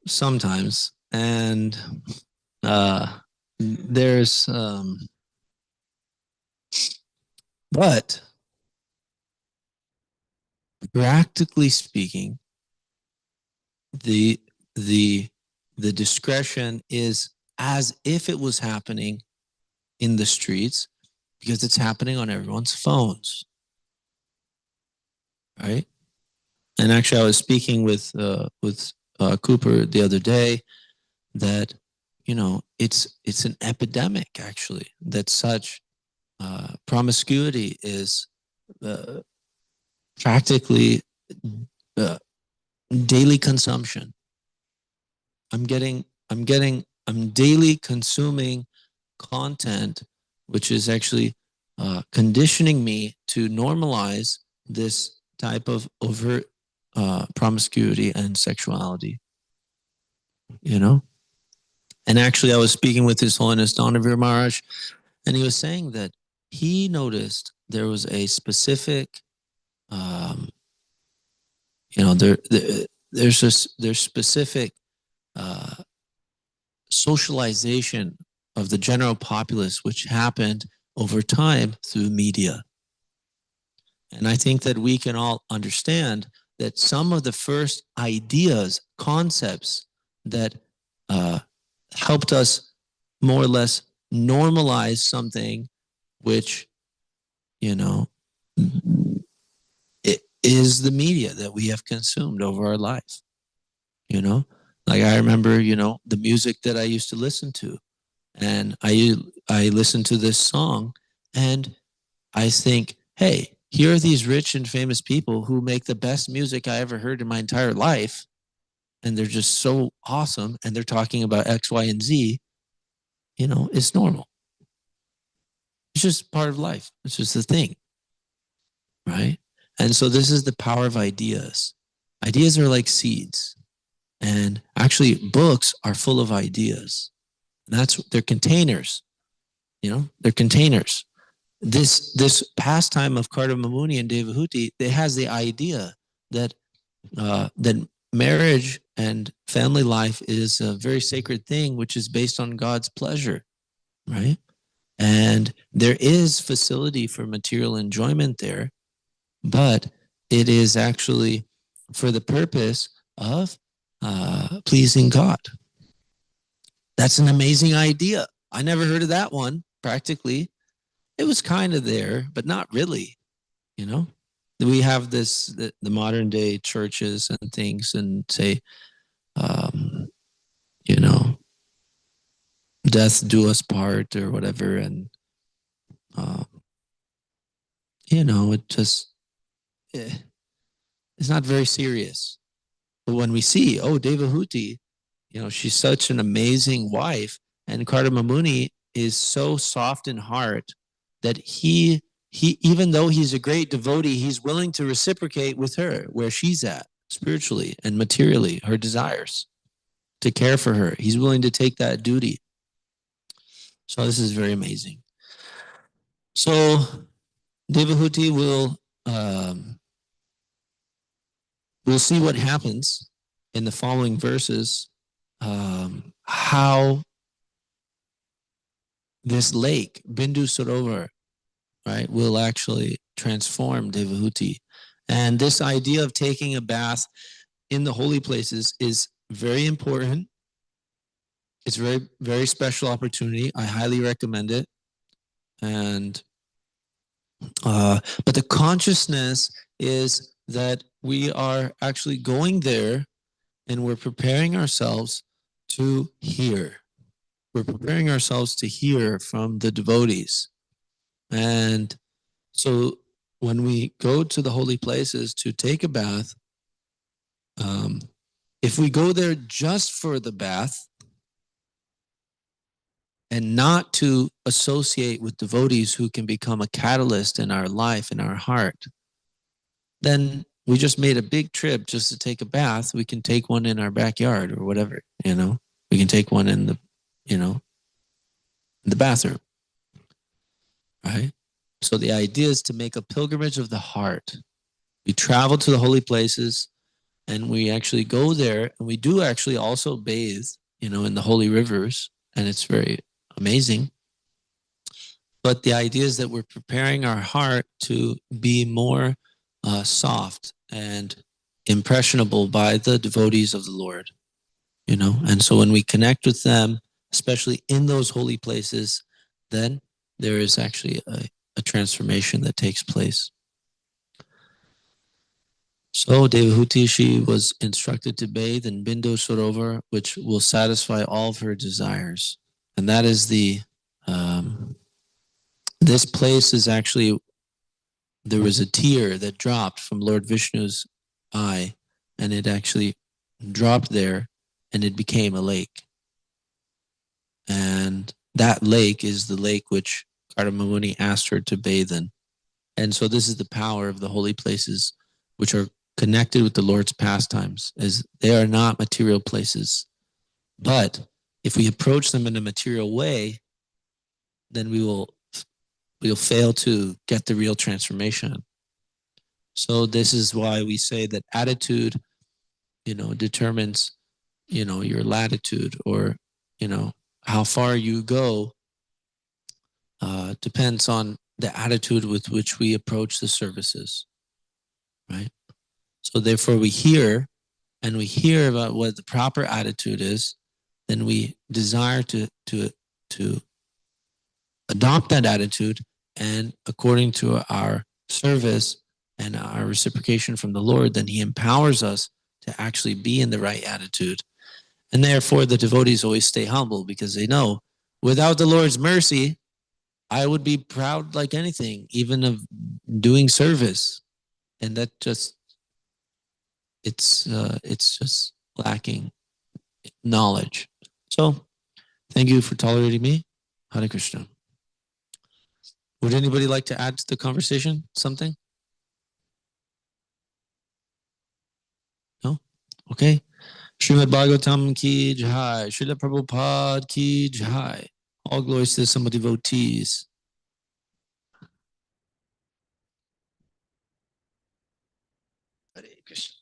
sometimes. And there's, but practically speaking, the the the discretion is as if it was happening in the streets because it's happening on everyone's phones, right? And actually, I was speaking with Cooper the other day that it's an epidemic actually that such promiscuity is uh, practically uh, daily consumption. I'm daily consuming content, which is actually conditioning me to normalize this type of overt promiscuity and sexuality, you know? And actually, I was speaking with His Holiness Donavir Maharaj, and he was saying that he noticed there was a specific, um, there's specific uh, socialization of the general populace which happened over time through media. And I think that we can all understand that some of the first ideas, concepts that helped us more or less normalize something which, you know, it is the media that we have consumed over our life, you know? Like I remember, the music that I used to listen to, and I listened to this song, and I think, hey, here are these rich and famous people who make the best music I ever heard in my entire life, and they're just so awesome, and they're talking about X, Y, and Z. It's normal. It's just part of life. It's just a thing, right? And so this is the power of ideas. Ideas are like seeds, and actually books are full of ideas. And they're containers. They're containers. This pastime of Kardamamuni and Devahuti, it has the idea that that marriage and family life is a very sacred thing, which is based on God's pleasure, right? And there is facility for material enjoyment there, but it is actually for the purpose of pleasing God. That's an amazing idea. I never heard of that one, practically. It was kind of there, but not really, We have the modern day churches and things and say, um, you know, death do us part or whatever. And, um, it just, it's not very serious. But when we see, Devahuti, she's such an amazing wife, and Kardamamuni is so soft in heart that he even though he's a great devotee, he's willing to reciprocate with her where she's at spiritually and materially, her desires, to care for her. He's willing to take that duty. So this is very amazing. So Devahuti we'll see what happens in the following verses, how this lake, Bindu Sarovar, right, will actually transform Devahuti. And this idea of taking a bath in the holy places is very important. It's a very, very special opportunity. I highly recommend it. And but the consciousness is that we are actually going there and we're preparing ourselves to hear. We're preparing ourselves to hear from the devotees. And so when we go to the holy places to take a bath, if we go there just for the bath and not to associate with devotees who can become a catalyst in our life, in our heart, then we just made a big trip just to take a bath. We can take one in our backyard or whatever, we can take one in in the bathroom, right? So the idea is to make a pilgrimage of the heart. We travel to the holy places and we actually go there, and we do actually also bathe, in the holy rivers, and it's very amazing. But the idea is that we're preparing our heart to be more soft and impressionable by the devotees of the Lord, And so when we connect with them, especially in those holy places, then there is actually a transformation that takes place. So Devahuti, she was instructed to bathe in Bindu Sarovar, which will satisfy all of her desires. And that is this place is actually, there was a tear that dropped from Lord Vishnu's eye, and it actually dropped there, and it became a lake. And that lake is the lake which Kardama asked her to bathe in. And so this is the power of the holy places, which are connected with the Lord's pastimes, as they are not material places. But if we approach them in a material way, then we'll fail to get the real transformation. So this is why we say that attitude, determines, your latitude, or, how far you go depends on the attitude with which we approach the services, right? So therefore we hear about what the proper attitude is, then we desire to adopt that attitude, and according to our service and our reciprocation from the Lord, then he empowers us to actually be in the right attitude. And therefore the devotees always stay humble, because they know without the Lord's mercy, I would be proud like anything, even of doing service. And that just, it's just lacking knowledge. So thank you for tolerating me. Hare Krishna. Would anybody like to add to the conversation something? No? Okay. Srimad Bhagavatam ki jai. Srila Prabhupada ki jai. All glories to some devotees. Hare Krishna.